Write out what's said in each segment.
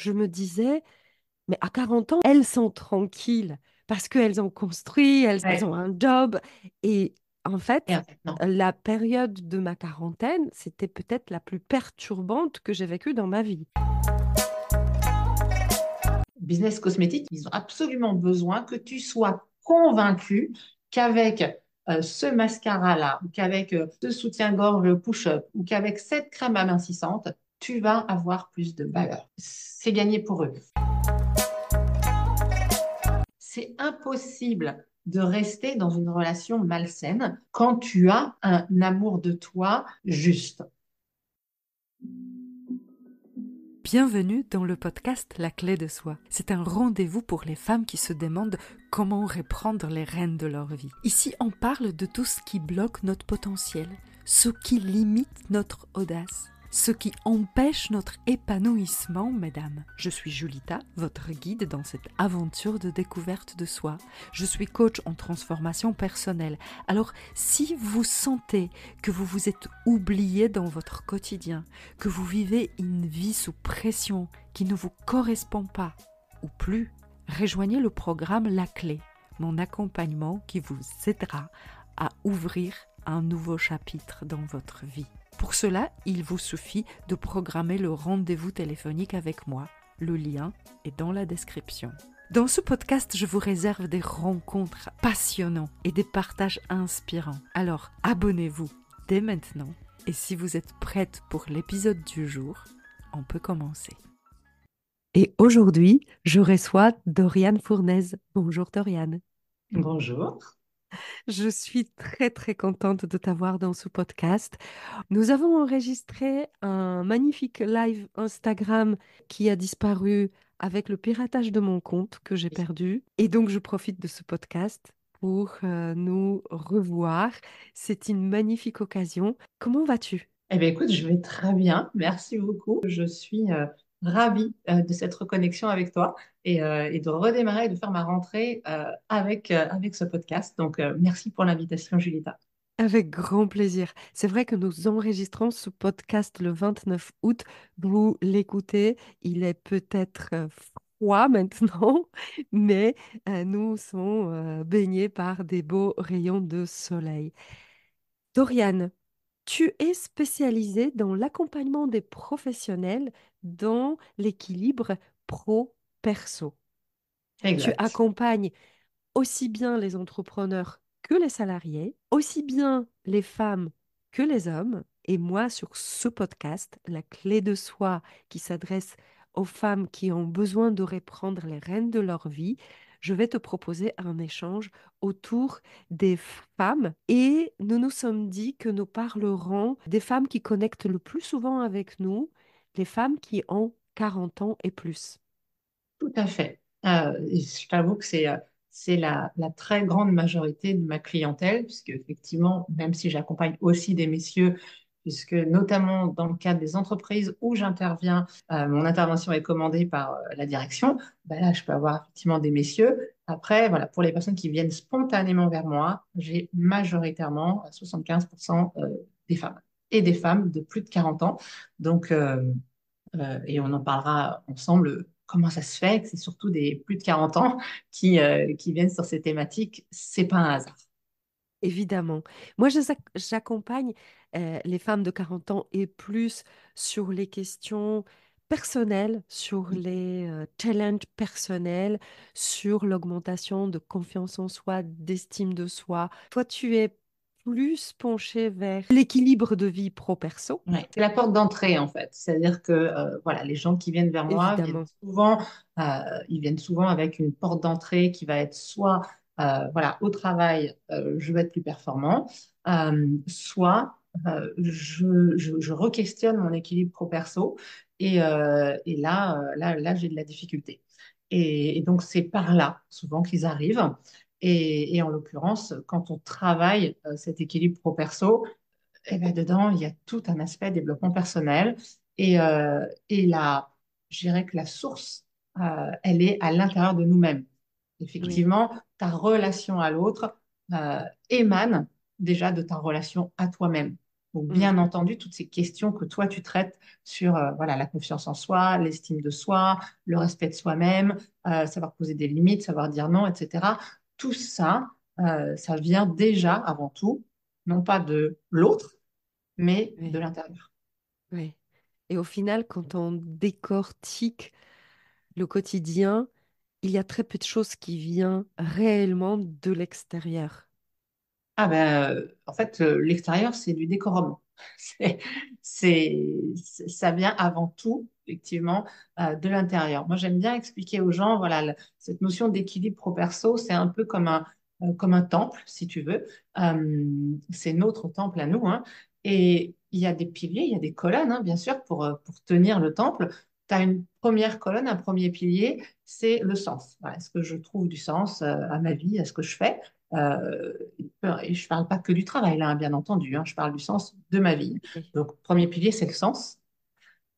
je me disais, mais à 40 ans, elles sont tranquilles parce qu'elles ont construit, elles Ouais. ont un job. Et en Et fait, en fait, non. la période de ma quarantaine, c'était peut-être la plus perturbante que j'ai vécue dans ma vie. Business cosmétique, ils ont absolument besoin que tu sois convaincu qu'avec ce mascara-là, ou qu'avec ce soutien-gorge push-up, ou qu'avec cette crème amincissante, tu vas avoir plus de valeur. C'est gagné pour eux. C'est impossible de rester dans une relation malsaine quand tu as un amour de toi juste. Bienvenue dans le podcast La clé de soi. C'est un rendez-vous pour les femmes qui se demandent comment reprendre les rênes de leur vie. Ici, on parle de tout ce qui bloque notre potentiel, ce qui limite notre audace, ce qui empêche notre épanouissement, mesdames. Je suis Julita, votre guide dans cette aventure de découverte de soi. Je suis coach en transformation personnelle. Alors, si vous sentez que vous vous êtes oublié dans votre quotidien, que vous vivez une vie sous pression qui ne vous correspond pas ou plus, rejoignez le programme La Clé, mon accompagnement qui vous aidera à ouvrir un nouveau chapitre dans votre vie. Pour cela, il vous suffit de programmer le rendez-vous téléphonique avec moi. Le lien est dans la description. Dans ce podcast, je vous réserve des rencontres passionnantes et des partages inspirants. Alors, abonnez-vous dès maintenant. Et si vous êtes prête pour l'épisode du jour, on peut commencer. Et aujourd'hui, je reçois Doriane Fournaise. Bonjour Doriane. Bonjour. Je suis très très contente de t'avoir dans ce podcast. Nous avons enregistré un magnifique live Instagram qui a disparu avec le piratage de mon compte que j'ai perdu. Et donc je profite de ce podcast pour nous revoir. C'est une magnifique occasion. Comment vas-tu? Eh bien, écoute, je vais très bien. Merci beaucoup. Je suis ravie de cette reconnexion avec toi et de redémarrer et de faire ma rentrée avec ce podcast. Donc, merci pour l'invitation, Julita. Avec grand plaisir. C'est vrai que nous enregistrons ce podcast le 29 août. Vous l'écoutez, il est peut-être froid maintenant, mais nous sommes baignés par des beaux rayons de soleil. Doriane, tu es spécialisée dans l'accompagnement des professionnels dans l'équilibre pro-perso. Tu Exact. accompagnes aussi bien les entrepreneurs que les salariés, aussi bien les femmes que les hommes. Et moi, sur ce podcast, la clé de soi qui s'adresse aux femmes qui ont besoin de reprendre les rênes de leur vie, je vais te proposer un échange autour des femmes. Et nous nous sommes dit que nous parlerons des femmes qui connectent le plus souvent avec nous, les femmes qui ont 40 ans et plus. Tout à fait. Je t'avoue que c'est la très grande majorité de ma clientèle, puisque effectivement, même si j'accompagne aussi des messieurs, puisque notamment dans le cadre des entreprises où j'interviens, mon intervention est commandée par la direction, ben là, je peux avoir effectivement des messieurs. Après, voilà, pour les personnes qui viennent spontanément vers moi, j'ai majoritairement 75% des femmes et des femmes de plus de 40 ans. Donc, et on en parlera ensemble, comment ça se fait que c'est surtout des plus de 40 ans qui viennent sur ces thématiques. C'est pas un hasard. Évidemment. Moi, j'accompagne les femmes de 40 ans et plus sur les questions personnelles, sur les challenges personnels, sur l'augmentation de confiance en soi, d'estime de soi. Toi, tu es plus penché vers l'équilibre de vie pro-perso, Ouais. C'est la porte d'entrée en fait. C'est-à-dire que voilà, les gens qui viennent vers moi évidemment. ils viennent souvent avec une porte d'entrée qui va être soit voilà, au travail, je veux être plus performant, soit je re-questionne mon équilibre pro-perso et là j'ai de la difficulté. Et donc c'est par là souvent qu'ils arrivent. Et en l'occurrence, quand on travaille cet équilibre pro-perso, et ben dedans, il y a tout un aspect développement personnel. Et là, je dirais que la source, elle est à l'intérieur de nous-mêmes. Oui, Effectivement, ta relation à l'autre émane déjà de ta relation à toi-même. Donc, Mm. bien entendu, toutes ces questions que toi, tu traites sur voilà, la confiance en soi, l'estime de soi, le respect de soi-même, savoir poser des limites, savoir dire non, etc. Tout ça, ça vient déjà avant tout, non pas de l'autre, mais de Oui, l'intérieur. oui. Et au final, quand on décortique le quotidien, il y a très peu de choses qui viennent réellement de l'extérieur. Ah ben, en fait, l'extérieur, c'est du décorum. C'est, ça vient avant tout, effectivement, de l'intérieur. Moi, j'aime bien expliquer aux gens, voilà, cette notion d'équilibre pro-perso, c'est un peu comme un temple, si tu veux. C'est notre temple à nous, hein. Et il y a des piliers, il y a des colonnes, hein, bien sûr, pour tenir le temple. Tu as une première colonne, un premier pilier, c'est le sens. Voilà, est-ce que je trouve du sens à ma vie, à ce que je fais? Euh, et je ne parle pas que du travail, là, hein, bien entendu, hein, je parle du sens de ma vie. Oui, Donc, premier pilier, c'est le sens.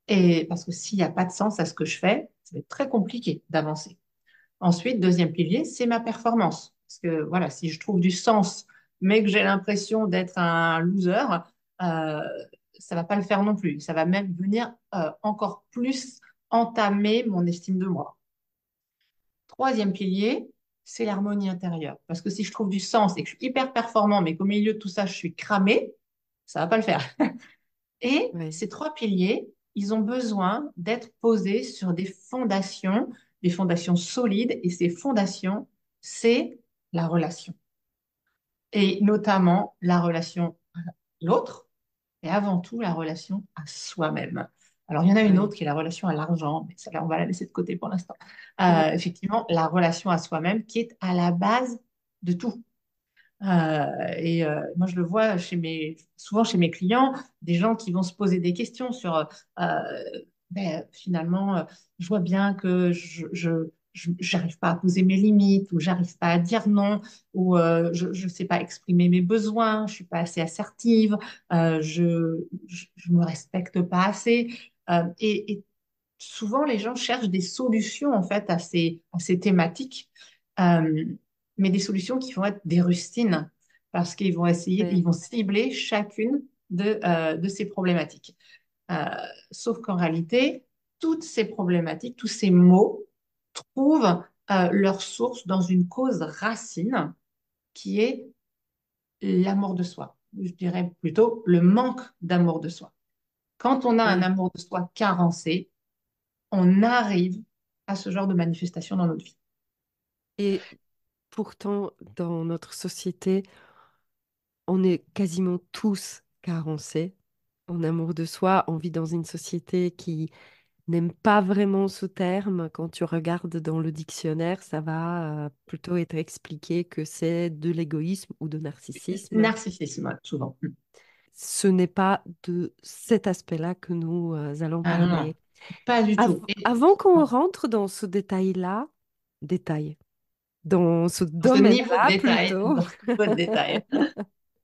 Et parce que s'il n'y a pas de sens à ce que je fais, ça va être très compliqué d'avancer. Ensuite, deuxième pilier, c'est ma performance. Parce que voilà, si je trouve du sens, mais que j'ai l'impression d'être un loser, euh, ça va pas le faire non plus. Ça va même venir encore plus entamer mon estime de moi. Troisième pilier, c'est l'harmonie intérieure. Parce que si je trouve du sens et que je suis hyper performant, mais qu'au milieu de tout ça, je suis cramé, ça va pas le faire. Et oui, ces trois piliers, ils ont besoin d'être posés sur des fondations solides. Et ces fondations, c'est la relation. Et notamment la relation à l'autre et avant tout la relation à soi-même. Alors, il y en a une oui, autre qui est la relation à l'argent, mais celle-là, on va la laisser de côté pour l'instant. oui. Effectivement, la relation à soi-même qui est à la base de tout. Moi, je le vois souvent chez mes clients, des gens qui vont se poser des questions sur, finalement, je vois bien que j'arrive pas à poser mes limites, ou j'arrive pas à dire non, ou je ne sais pas exprimer mes besoins, je suis pas assez assertive, je me respecte pas assez. Et souvent, les gens cherchent des solutions en fait à ces thématiques, euh, mais des solutions qui vont être des rustines parce qu'ils vont essayer, ils Oui. vont cibler chacune de ces problématiques. Euh, Sauf qu'en réalité, toutes ces problématiques, tous ces maux trouvent leur source dans une cause racine qui est l'amour de soi. Je dirais plutôt le manque d'amour de soi. Quand on a un Oui. amour de soi carencé, on arrive à ce genre de manifestation dans notre vie. Et pourtant, dans notre société, on est quasiment tous carencés en amour de soi. On vit dans une société qui n'aime pas vraiment ce terme. Quand tu regardes dans le dictionnaire, ça va plutôt être expliqué que c'est de l'égoïsme ou de narcissisme. Narcissisme, ouais, souvent. Ce n'est pas de cet aspect-là que nous allons Ah non, non, parler. pas du tout. Avant qu'on rentre dans ce détail-là, détail, dans ce Dans ce niveau de domaine-là détail, plutôt, dans ce niveau de détail.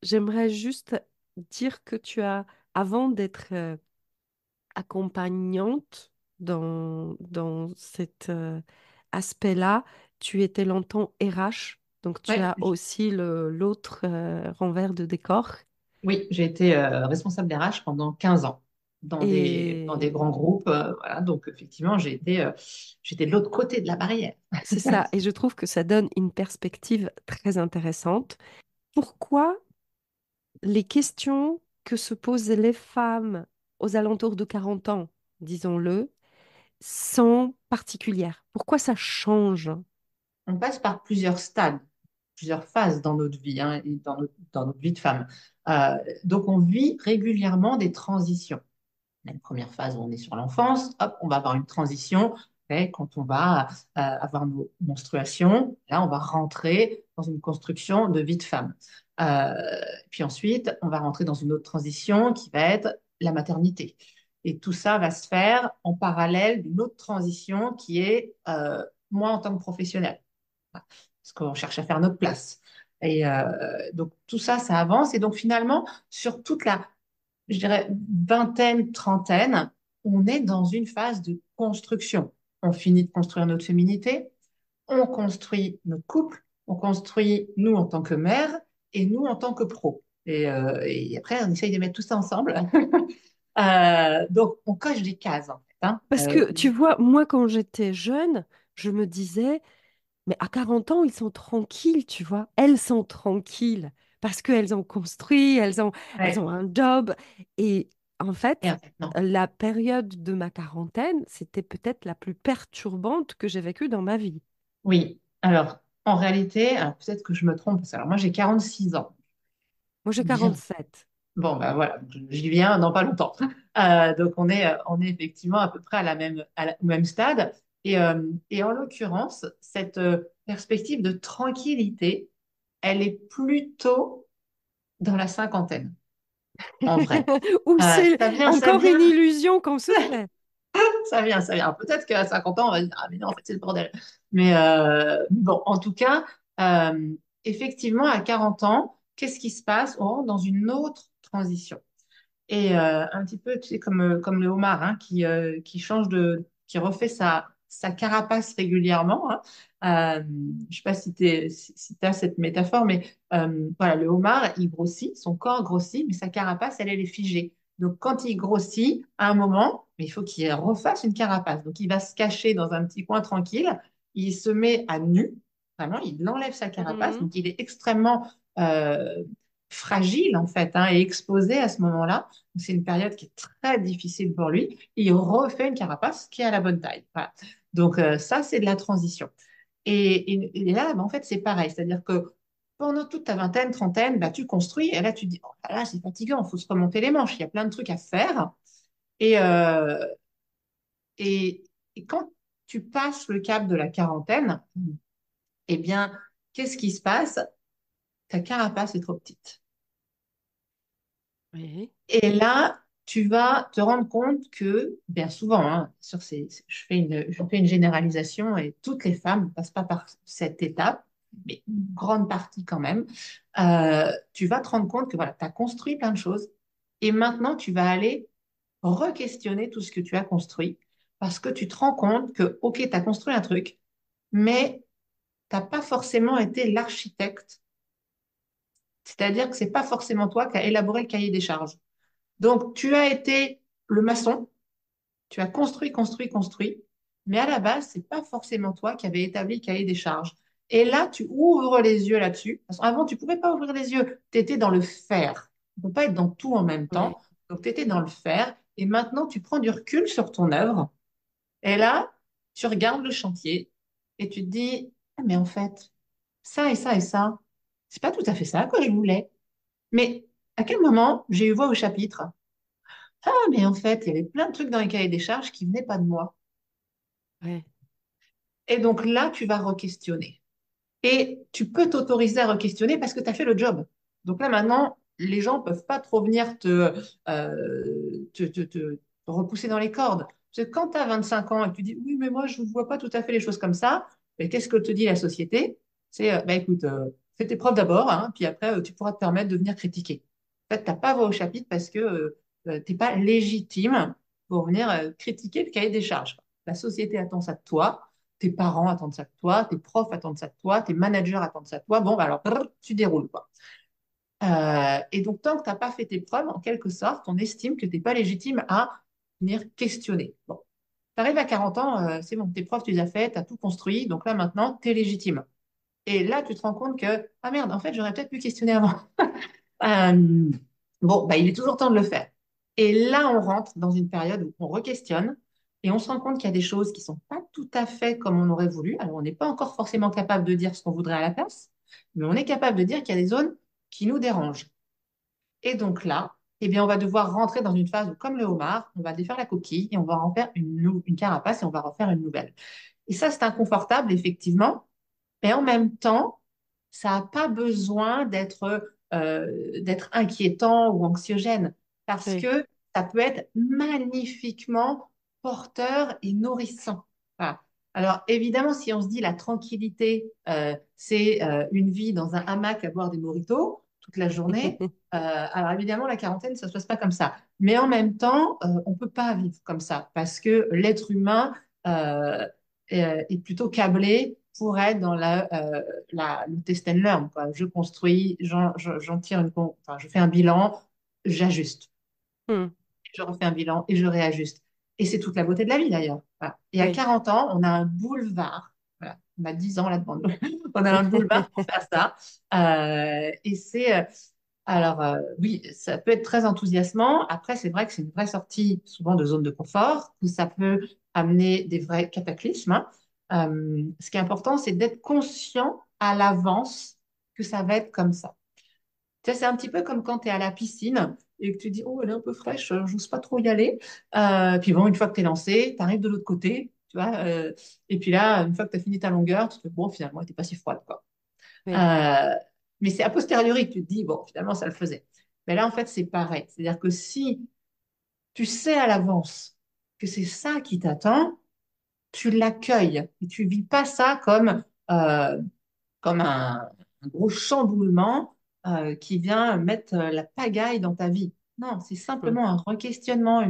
j'aimerais juste dire que tu as, avant d'être accompagnante dans cet aspect-là, tu étais longtemps RH, donc tu Ouais, as aussi l'autre renvers de décor. oui, j'ai été responsable RH pendant 15 ans dans des Et grands groupes. Voilà, donc, effectivement, j'étais de l'autre côté de la barrière. c'est ça, et je trouve que ça donne une perspective très intéressante. Pourquoi les questions que se posent les femmes aux alentours de 40 ans, disons-le, sont particulières? Pourquoi ça change? On passe par plusieurs stades, plusieurs phases dans notre vie, hein, et dans notre vie de femme. Donc, on vit régulièrement des transitions. La première phase où on est sur l'enfance, hop, on va avoir une transition. Et quand on va avoir nos menstruations, là, on va rentrer dans une construction de vie de femme. Euh, Puis ensuite, on va rentrer dans une autre transition qui va être la maternité. Et tout ça va se faire en parallèle d'une autre transition qui est moi en tant que professionnelle, parce qu'on cherche à faire notre place. Et donc tout ça, ça avance. Et donc finalement, sur toute je dirais, vingtaine, trentaine, on est dans une phase de construction. On finit de construire notre féminité, on construit notre couple, on construit nous en tant que mère et nous en tant que pro. Et après, on essaye de mettre tout ça ensemble. Donc, on coche des cases, en fait, hein. Parce que tu vois, moi, quand j'étais jeune, je me disais, mais à 40 ans, ils sont tranquilles, tu vois. Elles sont tranquilles parce qu'elles ont construit, elles Ouais. ont un job. Et en Et fait, en fait, non. la période de ma quarantaine, c'était peut-être la plus perturbante que j'ai vécue dans ma vie. Oui. Alors, en réalité, alors peut-être que je me trompe, parce que alors moi, j'ai 46 ans. Moi, j'ai Bien. 47. Bon, ben voilà, j'y viens dans pas longtemps. Donc, on est effectivement à peu près au même stade. Et en l'occurrence, cette perspective de tranquillité, elle est plutôt dans la cinquantaine, en vrai. Ou c'est Ça encore une vient, illusion qu'on se fait. ça vient. Alors, peut-être qu'à 50 ans, on va dire, ah, mais non, en fait, c'est le bordel. Mais bon, en tout cas, effectivement, à 40 ans, qu'est-ce qui se passe? On rentre dans une autre transition. Et un petit peu, tu sais, comme le homard, hein, qui qui refait sa carapace régulièrement, hein. Je ne sais pas si tu as cette métaphore, mais voilà, le homard, il grossit, son corps grossit, mais sa carapace, elle est figée. Donc, quand il grossit, à un moment, mais il faut qu'il refasse une carapace. Donc, il va se cacher dans un petit coin tranquille, il se met à nu, vraiment, il enlève sa carapace, Mhm. donc il est extrêmement fragile, en fait, hein, et exposé à ce moment-là. C'est une période qui est très difficile pour lui. Il refait une carapace qui est à la bonne taille. Voilà. Donc ça, c'est de la transition. Et là, ben, en fait, c'est pareil. C'est-à-dire que pendant toute ta vingtaine, trentaine, bah, tu construis. Et là, tu te dis, oh là là, c'est fatigant, il faut se remonter les manches. Il y a plein de trucs à faire. Et, euh, et, et quand tu passes le cap de la quarantaine, eh bien, qu'est-ce qui se passe? Ta carapace est trop petite. Oui. Et là, tu vas te rendre compte que, bien souvent, hein, je fais une généralisation et toutes les femmes ne passent pas par cette étape, mais une grande partie quand même. Tu vas te rendre compte que voilà, tu as construit plein de choses et maintenant tu vas aller re-questionner tout ce que tu as construit parce que tu te rends compte que, OK, tu as construit un truc, mais tu n'as pas forcément été l'architecte. C'est-à-dire que c'est pas forcément toi qui as élaboré le cahier des charges. Donc, tu as été le maçon, tu as construit, construit, construit, mais à la base, c'est pas forcément toi qui avais établi le cahier des charges. Et là, tu ouvres les yeux là-dessus. Parce qu'avant, tu pouvais pas ouvrir les yeux. Tu étais dans le faire. On ne peut pas être dans tout en même Oui. temps. Donc, tu étais dans le faire. Et maintenant, tu prends du recul sur ton œuvre. Et là, tu regardes le chantier et tu te dis, ah, mais en fait, ça et ça et ça, c'est pas tout à fait ça que je voulais. Mais à quel moment j'ai eu voix au chapitre? Ah, mais en fait, il y avait plein de trucs dans les cahiers des charges qui venaient pas de moi. Ouais. Et donc là, tu vas re-questionner. Et tu peux t'autoriser à re-questionner parce que tu as fait le job. Donc là, maintenant, les gens peuvent pas trop venir te repousser dans les cordes. Parce que quand tu as 25 ans et que tu dis, oui, mais moi, je ne vois pas tout à fait les choses comme ça, mais qu'est-ce que te dit la société? C'est, bah, écoute, fais tes preuves d'abord, hein, puis après, tu pourras te permettre de venir critiquer. En fait, tu n'as pas voix au chapitre parce que tu n'es pas légitime pour venir critiquer le cahier des charges. La société attend ça de toi. Tes parents attendent ça de toi, tes profs attendent ça de toi, tes managers attendent ça de toi. Bon, bah alors, tu déroules, quoi. Et donc, tant que tu n'as pas fait tes preuves, en quelque sorte, on estime que tu n'es pas légitime à venir questionner. Bon, tu arrives à 40 ans, c'est bon, tes preuves, tu les as faites, tu as tout construit, donc là, maintenant, tu es légitime. Et là, tu te rends compte que, ah merde, en fait, j'aurais peut-être pu questionner avant. Euh, bon, bah, il est toujours temps de le faire. Et là, on rentre dans une période où on re-questionne et on se rend compte qu'il y a des choses qui sont pas tout à fait comme on aurait voulu. Alors, on n'est pas encore forcément capable de dire ce qu'on voudrait à la place, mais on est capable de dire qu'il y a des zones qui nous dérangent. Et donc là, eh bien, on va devoir rentrer dans une phase où, comme le homard, on va défaire la coquille et on va en faire une carapace et on va refaire une nouvelle. Et ça, c'est inconfortable, effectivement, mais en même temps, ça n'a pas besoin d'être inquiétant ou anxiogène parce Oui. que ça peut être magnifiquement porteur et nourrissant. Voilà. Alors évidemment, si on se dit la tranquillité, c'est une vie dans un hamac à boire des mojitos toute la journée, alors évidemment, la quarantaine, ça ne se passe pas comme ça. Mais en même temps, on ne peut pas vivre comme ça parce que l'être humain est plutôt câblé pour être dans le test and learn, quoi. Je construis, j'en tire enfin, je fais un bilan, j'ajuste. Hmm. Je refais un bilan et je réajuste. Et c'est toute la beauté de la vie d'ailleurs. Voilà. Et à Oui. 40 ans, on a un boulevard. Voilà. On a 10 ans là devant nous. On a un boulevard pour faire ça. Et c'est. Alors, oui, ça peut être très enthousiasmant. Après, c'est vrai que c'est une vraie sortie, souvent de zone de confort, que ça peut amener des vrais cataclysmes, hein. Ce qui est important, c'est d'être conscient à l'avance que ça va être comme ça. Tu sais, c'est un petit peu comme quand tu es à la piscine et que tu dis, oh, elle est un peu fraîche, j'ose pas trop y aller. Puis bon, une fois que tu es lancé, tu arrives de l'autre côté, tu vois. Et puis là, une fois que tu as fini ta longueur, tu te dis, bon, finalement, elle n'était pas si froide, quoi. Oui, Euh, mais c'est a posteriori que tu te dis, bon, finalement, ça le faisait. Mais là, en fait, c'est pareil. C'est-à-dire que si tu sais à l'avance que c'est ça qui t'attend, tu l'accueilles et tu vis pas ça comme un gros chamboulement qui vient mettre la pagaille dans ta vie. Non, c'est hmm, simplement un requestionnement,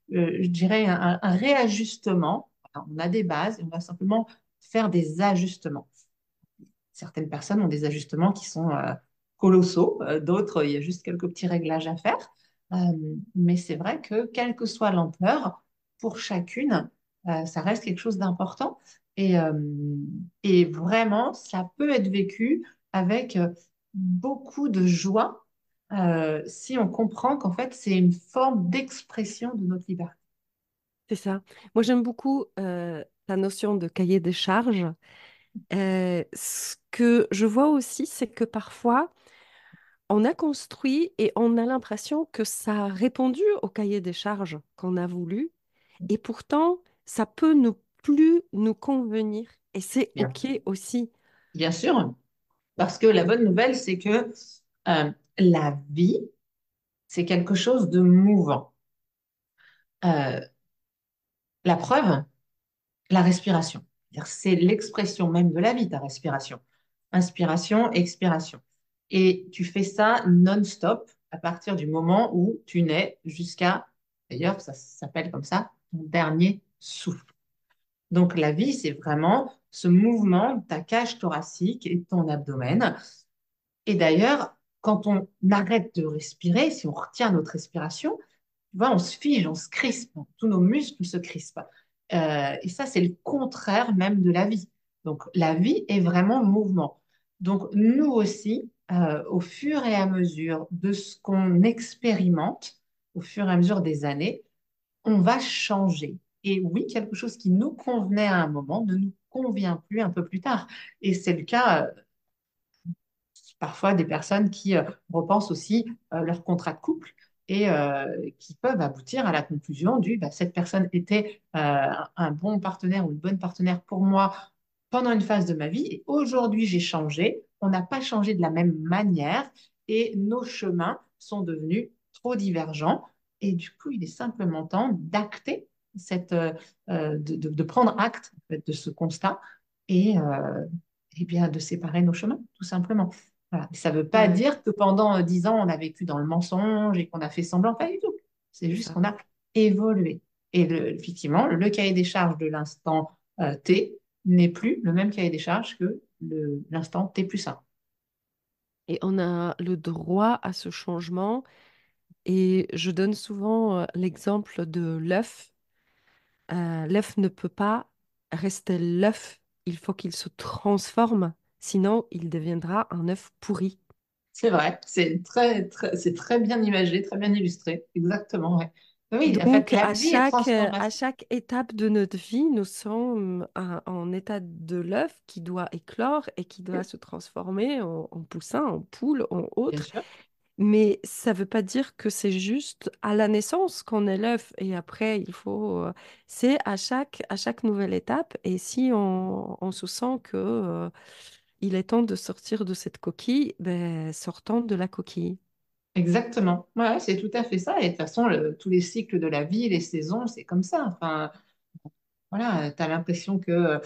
je dirais un réajustement. Voilà, on a des bases et on va simplement faire des ajustements. Certaines personnes ont des ajustements qui sont colossaux, d'autres, il y a juste quelques petits réglages à faire. Euh, mais c'est vrai que quelle que soit l'ampleur, pour chacune, ça reste quelque chose d'important. Et, euh, et vraiment, ça peut être vécu avec beaucoup de joie si on comprend qu'en fait, c'est une forme d'expression de notre liberté. c'est ça. Moi, j'aime beaucoup la notion de cahier des charges. Ce que je vois aussi, c'est que parfois, on a construit et on a l'impression que ça a répondu au cahier des charges qu'on a voulu. Et pourtant, ça peut ne plus nous convenir. Et c'est Bien, OK aussi. bien sûr, parce que la bonne nouvelle, c'est que la vie, c'est quelque chose de mouvant. Euh, la preuve, la respiration. C'est l'expression même de la vie, ta respiration. Inspiration, expiration. Et tu fais ça non-stop à partir du moment où tu nais jusqu'à, d'ailleurs, ça s'appelle comme ça, ton dernier souffle. Donc la vie, c'est vraiment ce mouvement de ta cage thoracique et de ton abdomen. Et d'ailleurs, quand on arrête de respirer, si on retient notre respiration, tu vois, on se fige, on se crispe, tous nos muscles se crispent. Et ça, c'est le contraire même de la vie. Donc, la vie est vraiment mouvement. Donc, nous aussi, au fur et à mesure de ce qu'on expérimente, au fur et à mesure des années, on va changer. Et oui, quelque chose qui nous convenait à un moment ne nous convient plus un peu plus tard. Et c'est le cas parfois des personnes qui repensent aussi leur contrat de couple et qui peuvent aboutir à la conclusion du bah, cette personne était un bon partenaire ou une bonne partenaire pour moi pendant une phase de ma vie et aujourd'hui j'ai changé. On n'a pas changé de la même manière et nos chemins sont devenus trop divergents. Et du coup, il est simplement temps d'acter de prendre acte en fait, de ce constat et, et bien de séparer nos chemins, tout simplement. Voilà. Ça ne veut pas Ouais, dire que pendant 10 ans, on a vécu dans le mensonge et qu'on a fait semblant, pas du tout. C'est c'est juste ça. qu'on a évolué. Et effectivement, le cahier des charges de l'instant T n'est plus le même cahier des charges que l'instant T plus 1. Et on a le droit à ce changement. Et je donne souvent l'exemple de l'œuf. L'œuf ne peut pas rester l'œuf. Il faut qu'il se transforme, sinon il deviendra un œuf pourri. C'est vrai, c'est très bien imagé, très bien illustré. Exactement, ouais. Oui, en fait, Donc, la vie est à transformation. chaque étape de notre vie, nous sommes en état de l'œuf qui doit éclore et qui doit Oui, se transformer en poussin, en poule, en bien autre. sûr. Mais ça ne veut pas dire que c'est juste à la naissance qu'on est l'œuf et après il faut. C'est à chaque nouvelle étape. Et si on se sent que il est temps de sortir de cette coquille, ben, sortons de la coquille. Exactement. Ouais, c'est tout à fait ça. Et de toute façon, tous les cycles de la vie, les saisons, c'est comme ça. Enfin, voilà, tu as l'impression que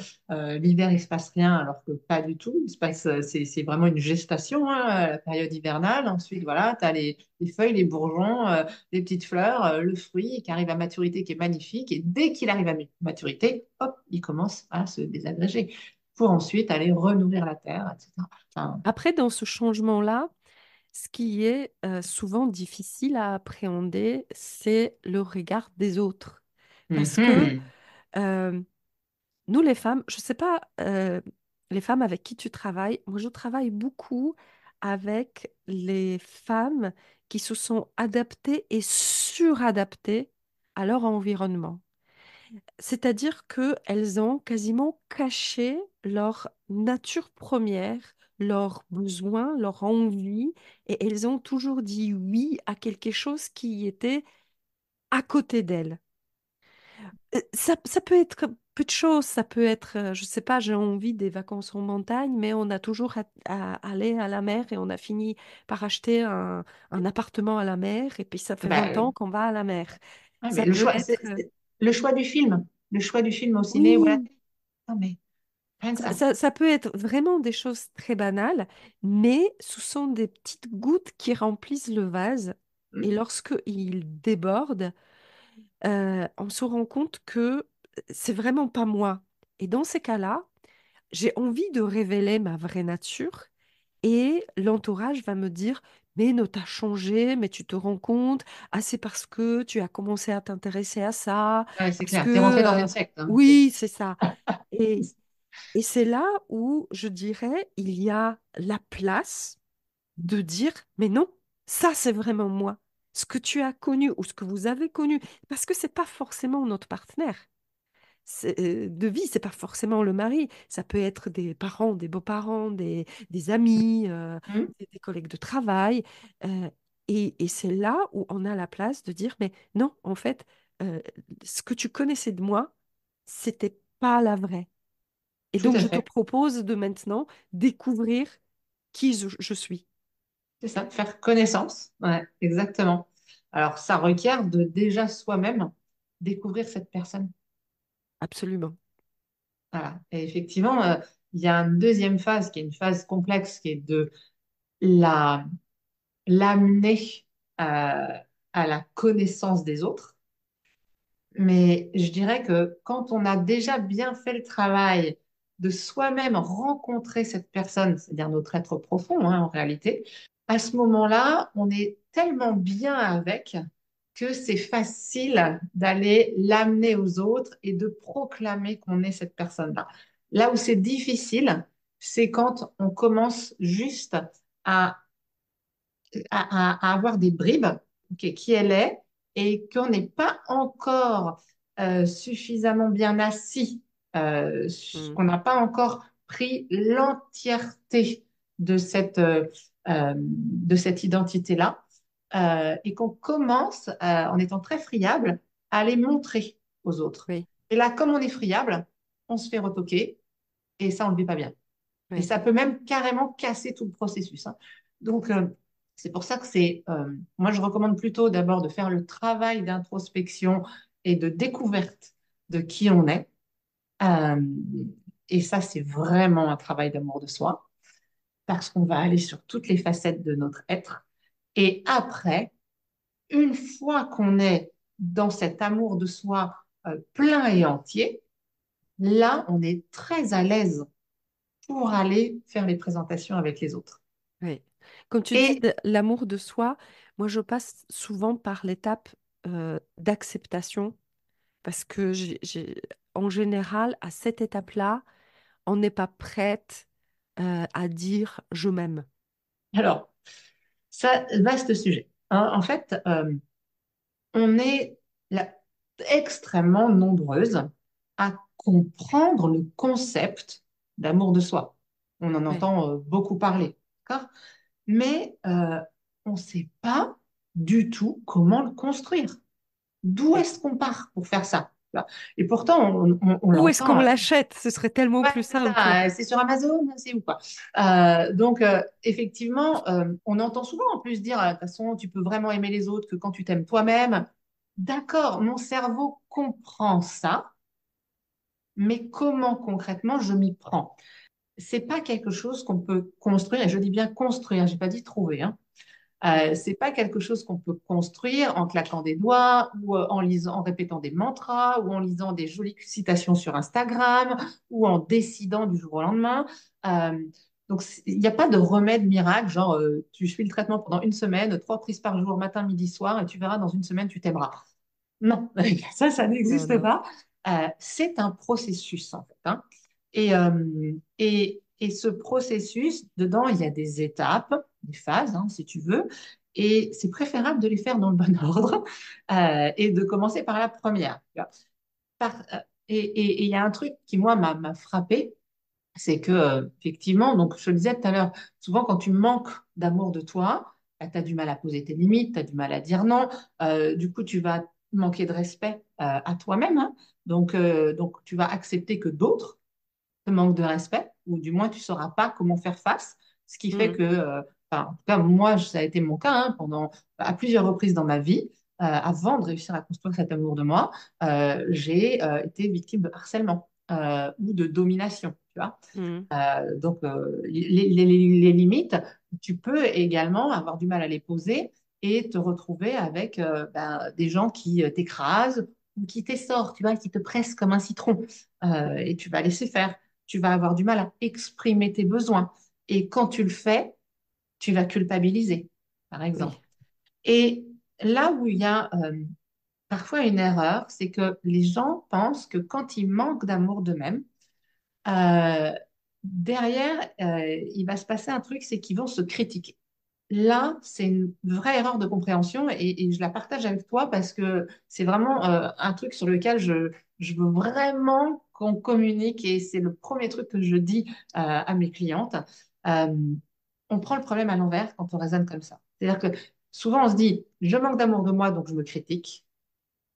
l'hiver, il se passe rien, alors que pas du tout. Il se passe, c'est vraiment une gestation, hein, la période hivernale. Ensuite, voilà, tu as les feuilles, les bourgeons, les petites fleurs, le fruit qui arrive à maturité, qui est magnifique. Et dès qu'il arrive à maturité, hop, il commence à se désagréger. pour ensuite aller renourrir la terre, etc. Enfin, Après, dans ce changement-là, ce qui est souvent difficile à appréhender, c'est le regard des autres. Parce que mhm. euh, nous, les femmes, je ne sais pas, les femmes avec qui tu travailles, moi, je travaille beaucoup avec les femmes qui se sont adaptées et suradaptées à leur environnement. C'est-à-dire qu'elles ont quasiment caché leur nature première, leurs besoins, leur envie, et elles ont toujours dit oui à quelque chose qui était à côté d'elles. Ça peut être peu de choses, ça peut être, je sais pas, j'ai envie des vacances en montagne, mais on a toujours à aller à la mer et on a fini par acheter un appartement à la mer, et puis ça fait 20 Bah, ans qu'on va à la mer. ouais, mais Ça peut être, le choix du film, le choix du film au ciné ou à la oui. télé. Non, mais rien que ça. Ça peut être vraiment des choses très banales, mais ce sont des petites gouttes qui remplissent le vase. Et Mm. lorsque il déborde, on se rend compte que c'est vraiment pas moi. Et dans ces cas-là, j'ai envie de révéler ma vraie nature. Et l'entourage va me dire, mais non, t'as changé, mais tu te rends compte, ah, c'est parce que tu as commencé à t'intéresser à ça, Ouais, c'est parce que, clair. T'es rentré dans une secte, hein. oui, c'est ça. Et c'est là où je dirais, il y a la place de dire, mais non, ça c'est vraiment moi. Ce que tu as connu ou ce que vous avez connu, parce que c'est pas forcément notre partenaire de vie, c'est pas forcément le mari. Ça peut être des parents, des beaux-parents, des amis, Mm. des collègues de travail. euh, et c'est là où on a la place de dire, mais non, en fait, euh, ce que tu connaissais de moi, c'était pas la vraie. Et Tout donc, à je te fait. propose de maintenant découvrir qui je suis. C'est ça, faire connaissance. Ouais, exactement. Alors, ça requiert de déjà soi-même découvrir cette personne. Absolument. Voilà. Et effectivement, il y a une deuxième phase qui est une phase complexe, qui est de la, l'amener à la connaissance des autres. Mais je dirais que quand on a déjà bien fait le travail de soi-même rencontrer cette personne, c'est-à-dire notre être profond, hein, en réalité, à ce moment-là, on est tellement bien avec que c'est facile d'aller l'amener aux autres et de proclamer qu'on est cette personne-là. Là où c'est difficile, c'est quand on commence juste à à avoir des bribes, ok, qui elle est, et qu'on n'est pas encore suffisamment bien assis, Mm. qu'on n'a pas encore pris l'entièreté de cette identité-là, et qu'on commence, en étant très friable, à les montrer aux autres. Oui, Et là, comme on est friable, on se fait retoquer, et ça, on ne le vit pas bien. Et oui, ça peut même carrément casser tout le processus, hein. Donc, c'est pour ça que moi, je recommande plutôt d'abord de faire le travail d'introspection et de découverte de qui on est. Euh, et ça, c'est vraiment un travail d'amour de soi, parce qu'on va aller sur toutes les facettes de notre être. Et après, une fois qu'on est dans cet amour de soi plein et entier, là, on est très à l'aise pour aller faire les présentations avec les autres. oui. Comme tu dis, Et l'amour de soi, moi, je passe souvent par l'étape d'acceptation parce que en général, à cette étape-là, on n'est pas prête à dire je m'aime. alors, ça, vaste sujet, hein. En fait, on est là, extrêmement nombreuses à comprendre le concept d'amour de soi. On en Oui, entend beaucoup parler, d'accord? Mais on ne sait pas du tout comment le construire. D'où oui. est-ce qu'on part pour faire ça? Et pourtant, on Où est-ce qu'on l'entend. l'achète? Ce serait tellement Ouais, plus c'est simple. ça, c'est sur Amazon, c'est où quoi. Donc, effectivement, on entend souvent en plus dire, de toute façon, tu peux vraiment aimer les autres que quand tu t'aimes toi-même. D'accord, mon cerveau comprend ça, mais comment concrètement je m'y prends? C'est pas quelque chose qu'on peut construire, et je dis bien construire, j'ai pas dit trouver, hein. C'est pas quelque chose qu'on peut construire en claquant des doigts ou en lisant, en répétant des mantras ou en lisant des jolies citations sur Instagram ou en décidant du jour au lendemain. Euh, donc, il n'y a pas de remède miracle, genre tu suis le traitement pendant une semaine, 3 prises par jour, matin, midi, soir, et tu verras dans une semaine, tu t'aimeras. Non, ça Non, n'existe non. pas. C'est un processus, en fait, hein. Et ce processus, dedans, il y a des étapes, des phases, hein, si tu veux, et c'est préférable de les faire dans le bon ordre et de commencer par la première. Tu vois. Et il y a un truc qui, moi, m'a frappé, c'est que, effectivement, donc je le disais tout à l'heure, souvent quand tu manques d'amour de toi, tu as du mal à poser tes limites, tu as du mal à dire non, du coup, tu vas manquer de respect à toi-même, hein. Donc, tu vas accepter que d'autres te manquent de respect, ou du moins, tu ne sauras pas comment faire face, ce qui fait Mm. que, enfin, en tout cas, moi, ça a été mon cas hein, à plusieurs reprises dans ma vie. Avant de réussir à construire cet amour de moi, j'ai été victime de harcèlement ou de domination, tu vois. Mm. Donc, les limites, tu peux également avoir du mal à les poser et te retrouver avec des gens qui t'écrasent ou qui t'essorent, tu vois, qui te pressent comme un citron. Et tu vas laisser faire. Tu vas avoir du mal à exprimer tes besoins. Et quand tu le fais, tu vas culpabiliser, par exemple. Oui. Et là où il y a parfois une erreur, c'est que les gens pensent que quand ils manquent d'amour d'eux-mêmes, euh, derrière, il va se passer un truc, c'est qu'ils vont se critiquer. Là, c'est une vraie erreur de compréhension et je la partage avec toi parce que c'est vraiment un truc sur lequel je veux vraiment qu'on communique et c'est le premier truc que je dis à mes clientes. Euh, on prend le problème à l'envers quand on raisonne comme ça. C'est-à-dire que souvent on se dit, je manque d'amour de moi, donc je me critique.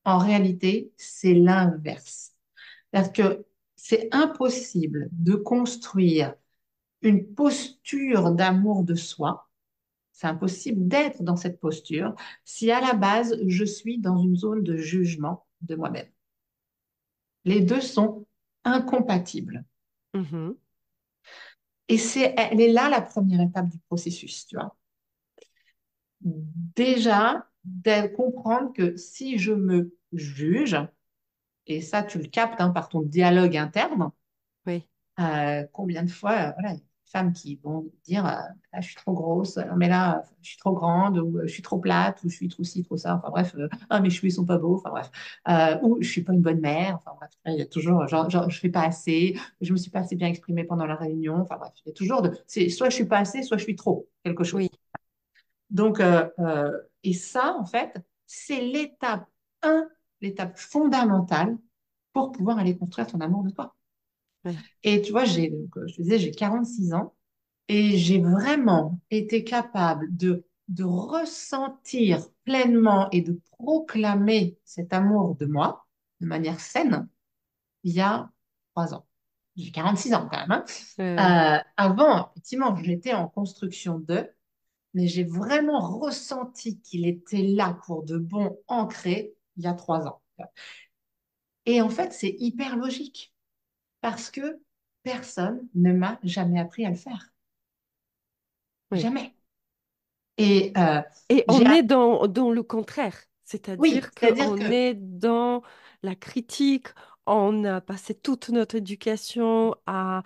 En réalité, c'est l'inverse. Parce que c'est impossible de construire une posture d'amour de soi. C'est impossible d'être dans cette posture si à la base, je suis dans une zone de jugement de moi-même. Les deux sont incompatibles. Mhm. Et elle est là la première étape du processus, tu vois. Déjà, de comprendre que si je me juge, et ça, tu le captes hein, par ton dialogue interne, Oui. combien de fois, voilà, il y a des femmes qui vont dire ah, je suis trop grosse, mais là, je suis trop grande, ou je suis trop plate, ou je suis trop ci, trop ça, enfin bref, ah, mes cheveux, ils sont pas beaux, enfin bref, ou je suis pas une bonne mère, enfin bref, il y a toujours, genre, je fais pas assez, je me suis pas assez bien exprimée pendant la réunion, enfin bref, il y a toujours c'est soit je suis pas assez, soit je suis trop, quelque Oui. chose. Donc, et ça, en fait, c'est l'étape un, l'étape fondamentale pour pouvoir aller construire ton amour de toi. Oui. Et tu vois, je te disais, j'ai 46 ans et j'ai vraiment été capable de ressentir pleinement et de proclamer cet amour de moi de manière saine il y a 3 ans. J'ai 46 ans quand même, hein. Oui. Avant, effectivement, j'étais en construction de, mais j'ai vraiment ressenti qu'il était là pour de bon ancré il y a 3 ans. Et en fait, c'est hyper logique parce que personne ne m'a jamais appris à le faire. Oui. Jamais. Et Et j'ai, on est dans le contraire, oui, c'est-à-dire c'est-à-dire qu'on que, est dans la critique, on a passé toute notre éducation à,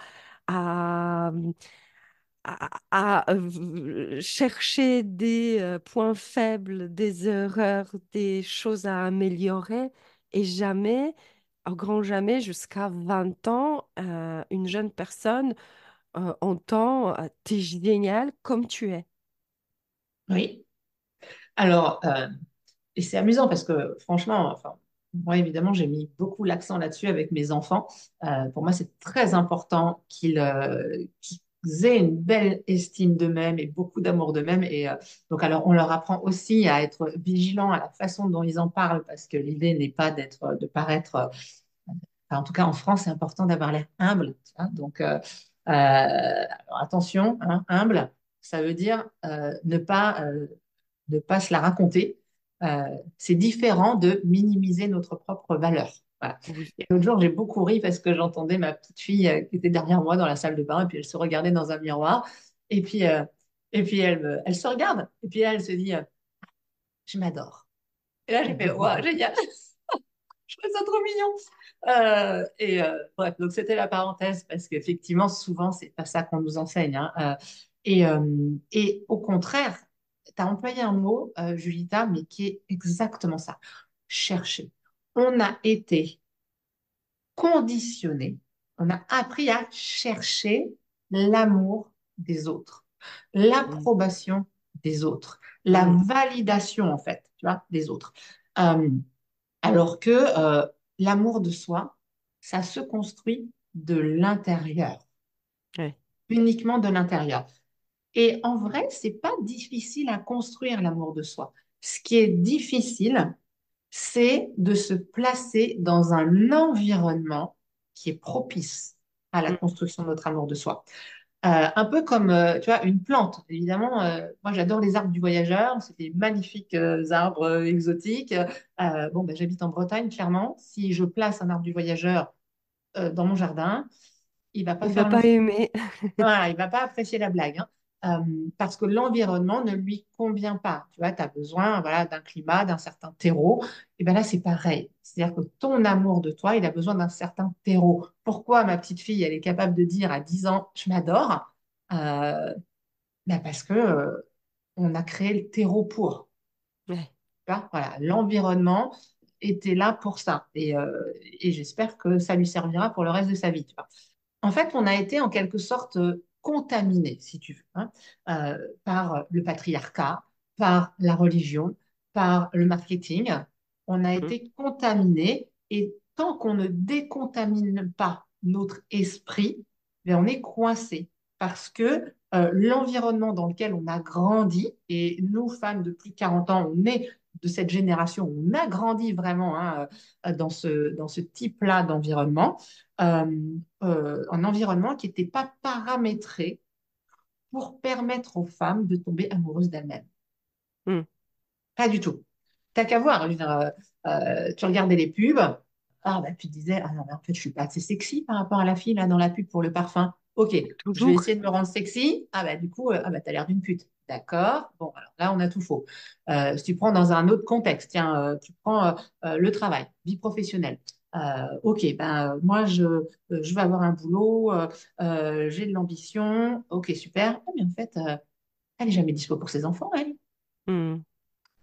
chercher des points faibles, des erreurs, des choses à améliorer, et jamais, au grand jamais, jusqu'à 20 ans, une jeune personne entend t'es génial comme tu es. oui. Alors, et c'est amusant parce que franchement, enfin, moi évidemment, j'ai mis beaucoup l'accent là-dessus avec mes enfants. Pour moi, c'est très important qu'ils aient une belle estime d'eux-mêmes et beaucoup d'amour d'eux-mêmes. Et donc, alors, on leur apprend aussi à être vigilants à la façon dont ils en parlent parce que l'idée n'est pas de paraître, enfin, en tout cas en France, c'est important d'avoir l'air humble. Tu vois. Donc, alors attention, hein, humble, ça veut dire ne pas se la raconter. C'est différent de minimiser notre propre valeur. Voilà. Oui. Et l'autre jour, j'ai beaucoup ri parce que j'entendais ma petite fille qui était derrière moi dans la salle de bain et puis elle se regardait dans un miroir. Et puis, Et puis elle se regarde, et puis là, elle se dit, je m'adore. Et là, j'ai fait, waouh, génial, je trouve ça trop mignon. Bref, donc c'était la parenthèse, parce qu'effectivement, souvent, c'est pas ça qu'on nous enseigne, hein. Et au contraire, tu as employé un mot, Julita, mais qui est exactement ça. Chercher. On a été conditionné, on a appris à chercher l'amour des autres, Mm. l'approbation des autres, la Mm. validation, en fait, tu vois, des autres. Euh, alors que l'amour de soi, ça se construit de l'intérieur, Ouais. uniquement de l'intérieur. Et en vrai, c'est pas difficile à construire l'amour de soi. Ce qui est difficile, c'est de se placer dans un environnement qui est propice à la Mm. construction de notre amour de soi. Un peu comme, tu vois, une plante. Évidemment, moi, j'adore les arbres du voyageur. C'est des magnifiques arbres exotiques. Bon, ben, j'habite en Bretagne, clairement. Si je place un arbre du voyageur dans mon jardin, il va pas Il va faire long pas feu. aimer. Voilà, il va pas apprécier la blague, hein. Parce que l'environnement ne lui convient pas. Tu vois, tu as besoin, voilà, d'un climat, d'un certain terreau. Et bien là, c'est pareil. C'est-à-dire que ton amour de toi, il a besoin d'un certain terreau. Pourquoi ma petite fille, elle est capable de dire à 10 ans, je m'adore? Euh, Ben parce que, on a créé le terreau pour. Ouais. Tu vois, voilà, l'environnement était là pour ça. Et j'espère que ça lui servira pour le reste de sa vie. Tu vois. En fait, on a été en quelque sorte contaminé, si tu veux, hein, par le patriarcat, par la religion, par le marketing. On a Mm. été contaminé et tant qu'on ne décontamine pas notre esprit, ben, on est coincé parce que l'environnement dans lequel on a grandi, et nous, femmes de plus de 40 ans, on est de cette génération, on a grandi vraiment, hein, dans ce type-là d'environnement. Euh, un environnement qui n'était pas paramétré pour permettre aux femmes de tomber amoureuses d'elles-mêmes. Mm. Pas du tout. T'as qu'à voir, je veux dire, tu regardais les pubs, ah, bah, tu te disais, ah non, mais en fait, je suis pas assez sexy par rapport à la fille là dans la pub pour le parfum. Ok, je vais Toujours. essayer de me rendre sexy. Ah bah du coup, ah bah t'as l'air d'une pute. D'accord. Bon, alors là, on a tout faux. Si tu prends dans un autre contexte, tiens, tu prends le travail, vie professionnelle. Ok, ben moi je veux avoir un boulot, j'ai de l'ambition. Ok, super. Ah, mais en fait, elle est jamais dispo pour ses enfants, elle. Mm.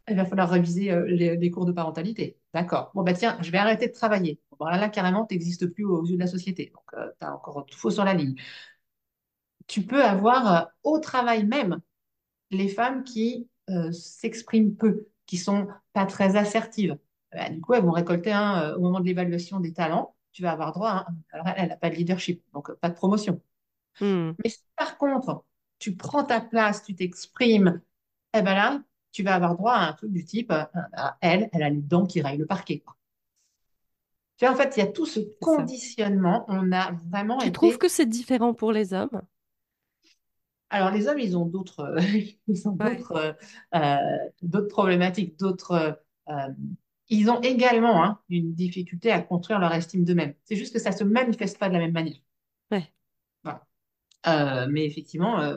Il va falloir réviser les cours de parentalité. D'accord. Bon, bah tiens, je vais arrêter de travailler. Bon, là, carrément, tu n'existes plus aux yeux de la société. Donc, tu as encore tout faux sur la ligne. Tu peux avoir au travail même les femmes qui s'expriment peu, qui sont pas très assertives. Du coup, elles vont récolter au moment de l'évaluation des talents, tu vas avoir droit à alors, elle n'a pas de leadership, donc pas de promotion. Mm. Mais si par contre, tu prends ta place, tu t'exprimes, eh ben là, tu vas avoir droit à un truc du type, elle a les dents qui rayent le parquet, quoi. Tu vois, en fait, il y a tout ce C'est ça. conditionnement. On a vraiment Tu trouves été. que c'est différent pour les hommes? Alors, les hommes, ils ont d'autres, ils ont Ouais. d'autres problématiques, euh, ils ont également, hein, une difficulté à construire leur estime d'eux-mêmes. C'est juste que ça se manifeste pas de la même manière. Ouais. Voilà. Mais effectivement,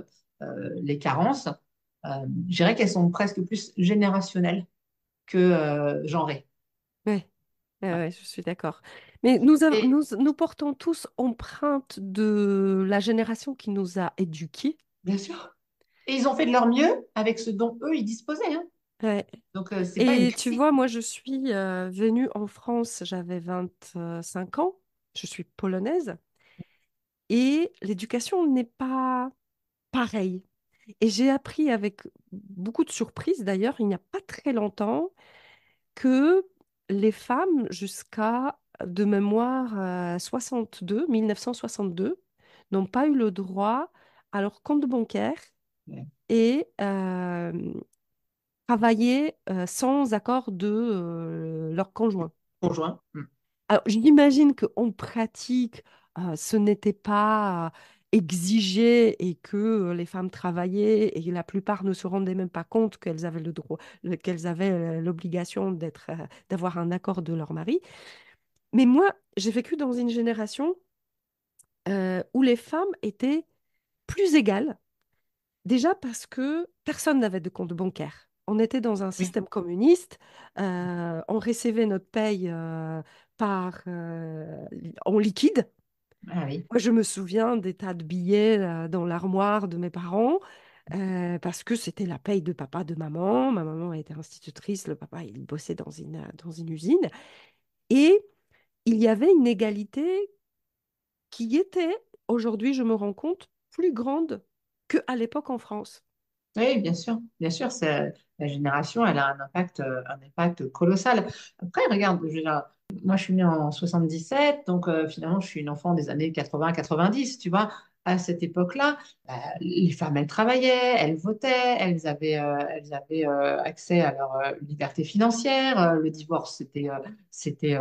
les carences, je dirais qu'elles sont presque plus générationnelles que genrées. Ouais. Ouais, Voilà. ouais, je suis d'accord. Mais Et nous portons tous empreinte de la génération qui nous a éduqués. bien sûr. Et ils ont fait de leur mieux avec ce dont eux, ils disposaient, hein. Ouais. Donc, c'est pas une Et tu critique. vois, moi, je suis venue en France, j'avais 25 ans, je suis polonaise, et l'éducation n'est pas pareille. Et j'ai appris avec beaucoup de surprises, d'ailleurs, il n'y a pas très longtemps, que les femmes, jusqu'à de mémoire 1962, n'ont pas eu le droit à leur compte bancaire Ouais. et travailler sans accord de leur conjoint. Conjoint. Alors, j'imagine qu'en pratique, ce n'était pas exigé et que les femmes travaillaient et la plupart ne se rendaient même pas compte qu'elles avaient le droit, qu'elles avaient l'obligation d'avoir un accord de leur mari. Mais moi, j'ai vécu dans une génération où les femmes étaient plus égales Déjà parce que personne n'avait de compte bancaire. On était dans un Oui. système communiste. On recevait notre paye en liquide. Ah oui. Moi, je me souviens des tas de billets dans l'armoire de mes parents parce que c'était la paye de papa, de maman. Ma maman était institutrice, le papa, il bossait dans une usine. Et il y avait une égalité qui était, aujourd'hui, je me rends compte, plus grande qu'à l'époque en France. Oui, bien sûr, la génération, elle a un impact colossal. Après, regarde, je veux dire, moi je suis née en 77, donc finalement je suis une enfant des années 80-90, tu vois. À cette époque-là, les femmes, elles travaillaient, elles votaient, elles avaient accès à leur liberté financière. Le divorce, c'était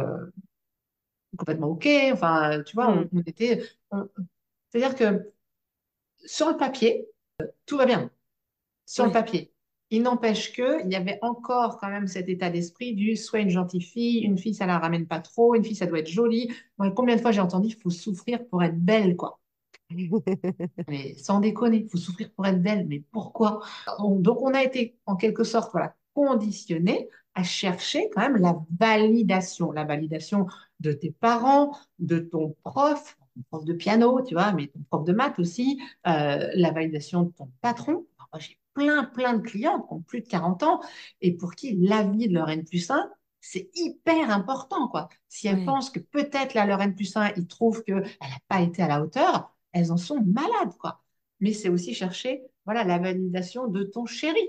complètement OK. Enfin, tu vois, Hmm. c'est-à-dire que sur le papier, tout va bien sur le Oui. papier. Il n'empêche que il y avait encore quand même cet état d'esprit du soit une gentille fille, une fille ça la ramène pas trop, une fille ça doit être jolie. Moi, combien de fois j'ai entendu il faut souffrir pour être belle, quoi. Mais sans déconner, il faut souffrir pour être belle. Mais pourquoi? Donc on a été en quelque sorte voilà, conditionné à chercher quand même la validation de tes parents, de ton prof de piano, tu vois, mais ton prof de maths aussi, la validation de ton patron. Alors, moi, j'ai plein de clients qui ont plus de 40 ans et pour qui l'avis de leur N+1, c'est hyper important, quoi. Si elles Oui. pensent que peut-être là, leur N+1, ils trouvent qu'elle n'a pas été à la hauteur, elles en sont malades, quoi. Mais c'est aussi chercher, voilà, la validation de ton chéri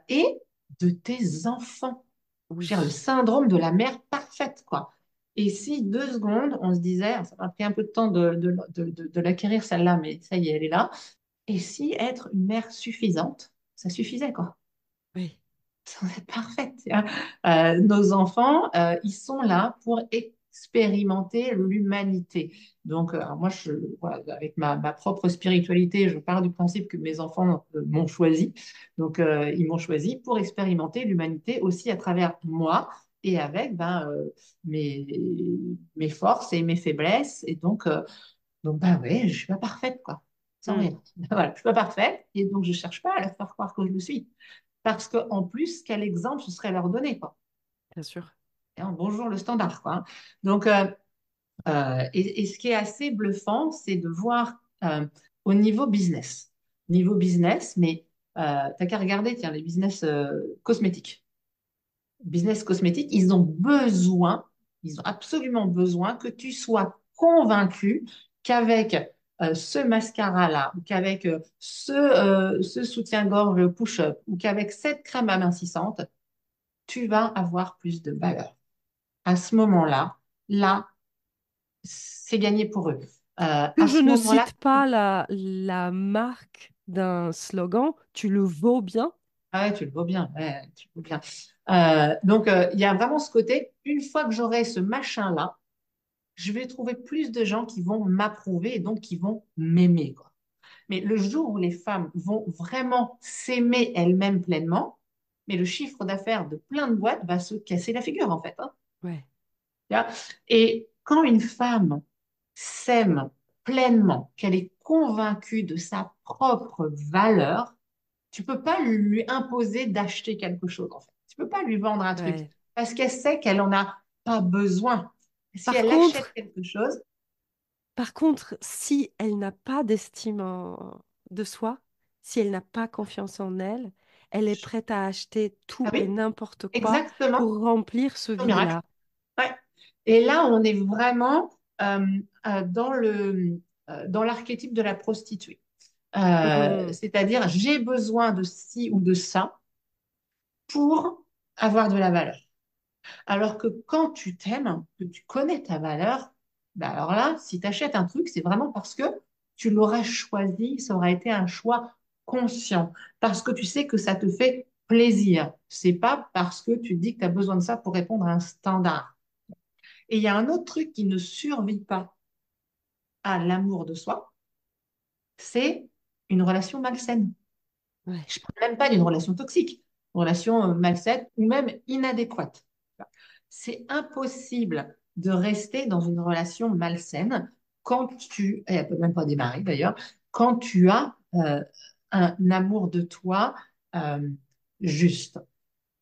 et de tes enfants. Oui. Je veux dire, le syndrome de la mère parfaite, quoi. Et si 2 secondes, on se disait, ça m'a pris un peu de temps de l'acquérir celle-là, mais ça y est, elle est là. Et si être une mère suffisante, ça suffisait, quoi Oui. sans être parfaite. Tu vois. Nos enfants, ils sont là pour expérimenter l'humanité. Donc, moi, voilà, avec ma propre spiritualité, je pars du principe que mes enfants m'ont choisi. Donc, ils m'ont choisi pour expérimenter l'humanité aussi à travers moi et avec mes, mes forces et mes faiblesses. Et donc bah ouais, je suis pas parfaite, quoi. Sans Hmm. rien. Voilà, je suis pas parfaite et donc je cherche pas à leur faire croire que je le suis. Parce qu'en plus, quel exemple ce serait leur donner, quoi. Bien sûr. Hein, bonjour le standard, quoi. Hein. Donc, et ce qui est assez bluffant, c'est de voir au niveau business. Niveau business, mais t'as qu'à regarder, tiens, les business cosmétiques. Business cosmétiques, ils ont absolument besoin que tu sois convaincu qu'avec ce mascara-là, ou qu'avec ce soutien-gorge push-up, ou qu'avec cette crème amincissante, tu vas avoir plus de valeur. À ce moment-là, là, c'est gagné pour eux. Que À je ce ne moment-là, cite pas la marque d'un slogan, tu le vaux bien. ah ouais, tu le vois bien, ouais, tu le vois bien. Donc, il y a vraiment ce côté, une fois que j'aurai ce machin-là, je vais trouver plus de gens qui vont m'approuver et donc qui vont m'aimer, quoi. Mais le jour où les femmes vont vraiment s'aimer elles-mêmes pleinement, mais le chiffre d'affaires de plein de boîtes va se casser la figure, en fait. Hein. Ouais. Tu vois. Et quand une femme s'aime pleinement, qu'elle est convaincue de sa propre valeur, tu peux pas lui imposer d'acheter quelque chose, en fait. Tu peux pas lui vendre un truc Ouais. parce qu'elle sait qu'elle en a pas besoin. Si Par elle achète contre, quelque chose, si elle n'a pas d'estime de soi, si elle n'a pas confiance en elle, elle est prête à acheter ah tout et oui, n'importe quoi exactement, pour remplir ce un miracle. vide-là. Ouais. Et là, on est vraiment dans l'archétype de la prostituée. Mhm. C'est-à-dire, j'ai besoin de ci ou de ça pour avoir de la valeur. Alors que quand tu t'aimes, que tu connais ta valeur, bah alors là, si tu achètes un truc, c'est vraiment parce que tu l'auras choisi, ça aura été un choix conscient, parce que tu sais que ça te fait plaisir. C'est pas parce que tu te dis que tu as besoin de ça pour répondre à un standard. Et il y a un autre truc qui ne survit pas à l'amour de soi, c'est une relation malsaine. Ouais. Je ne parle même pas d'une relation toxique, une relation malsaine ou même inadéquate. C'est impossible de rester dans une relation malsaine quand tu, et elle peut même pas démarrer d'ailleurs, quand tu as un amour de toi euh, juste.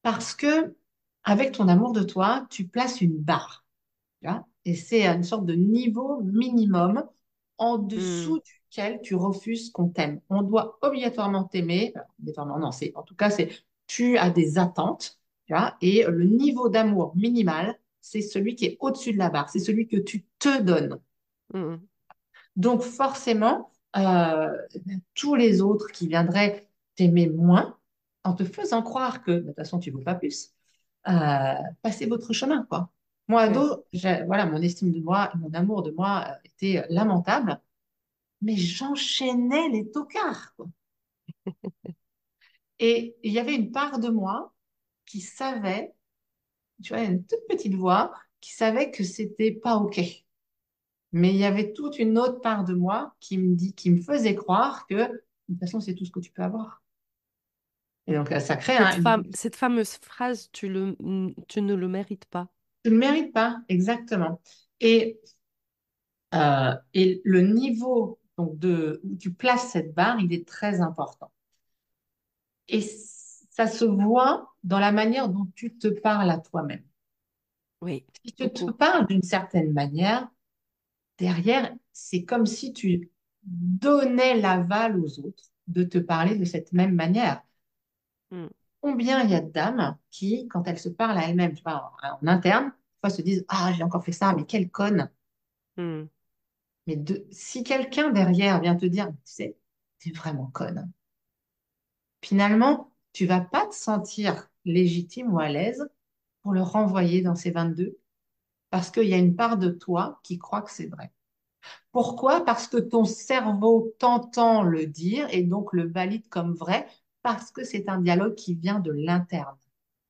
Parce que avec ton amour de toi, tu places une barre, tu vois, et c'est une sorte de niveau minimum en Hmm, dessous duquel tu refuses qu'on t'aime. On doit obligatoirement t'aimer. Alors, obligatoirement, non, en tout cas, tu as des attentes, tu vois, et le niveau d'amour minimal, c'est celui qui est au-dessus de la barre, c'est celui que tu te donnes. hmm. Donc forcément, tous les autres qui viendraient t'aimer moins, en te faisant croire que de toute façon tu ne vaux pas plus, passez votre chemin, quoi. Moi, Ouais. ado, voilà, mon estime de moi, mon amour de moi était lamentable, mais j'enchaînais les tocards, quoi. Et il y avait une part de moi qui savait, tu vois, une toute petite voix qui savait que c'était pas OK. Mais il y avait toute une autre part de moi qui me faisait croire que de toute façon, c'est tout ce que tu peux avoir. Et donc, ça crée Cette fameuse phrase, tu ne le mérites pas. tu ne le mérites pas, exactement. Et, et le niveau donc, où tu places cette barre, il est très important. Et ça se voit dans la manière dont tu te parles à toi-même. Oui, Si tu te beaucoup. parles d'une certaine manière, derrière, c'est comme si tu donnais l'aval aux autres de te parler de cette même manière. Hmm, Combien il y a de dames qui, quand elles se parlent à elles-mêmes, tu vois, en interne, des fois se disent, ah, j'ai encore fait ça, mais quelle conne. hmm, Mais si quelqu'un derrière vient te dire, tu sais, t'es vraiment conne, finalement, tu vas pas te sentir légitime ou à l'aise pour le renvoyer dans ces 22 parce qu'il y a une part de toi qui croit que c'est vrai. Pourquoi? Parce que ton cerveau t'entend le dire et donc le valide comme vrai parce que c'est un dialogue qui vient de l'interne.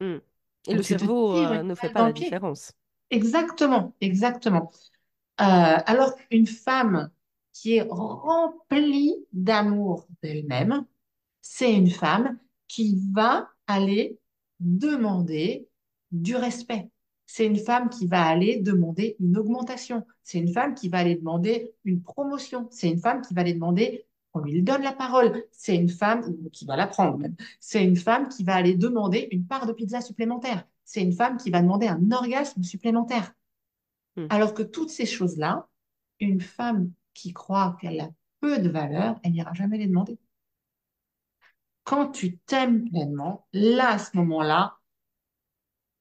hmm. Et le Donc tu te cerveau, tires une ne fait balle pas dans la le pied. différence. Exactement, exactement. Alors qu'une femme qui est remplie d'amour d'elle-même, c'est une femme qui va aller demander du respect. C'est une femme qui va aller demander une augmentation. C'est une femme qui va aller demander une promotion. C'est une femme qui va aller demander qu'on lui donne la parole. C'est une femme qui va la prendre même. C'est une femme qui va aller demander une part de pizza supplémentaire. C'est une femme qui va demander un orgasme supplémentaire. Hmm. Alors que toutes ces choses-là, une femme qui croit qu'elle a peu de valeur, elle n'ira jamais les demander. Quand tu t'aimes pleinement, là, à ce moment-là,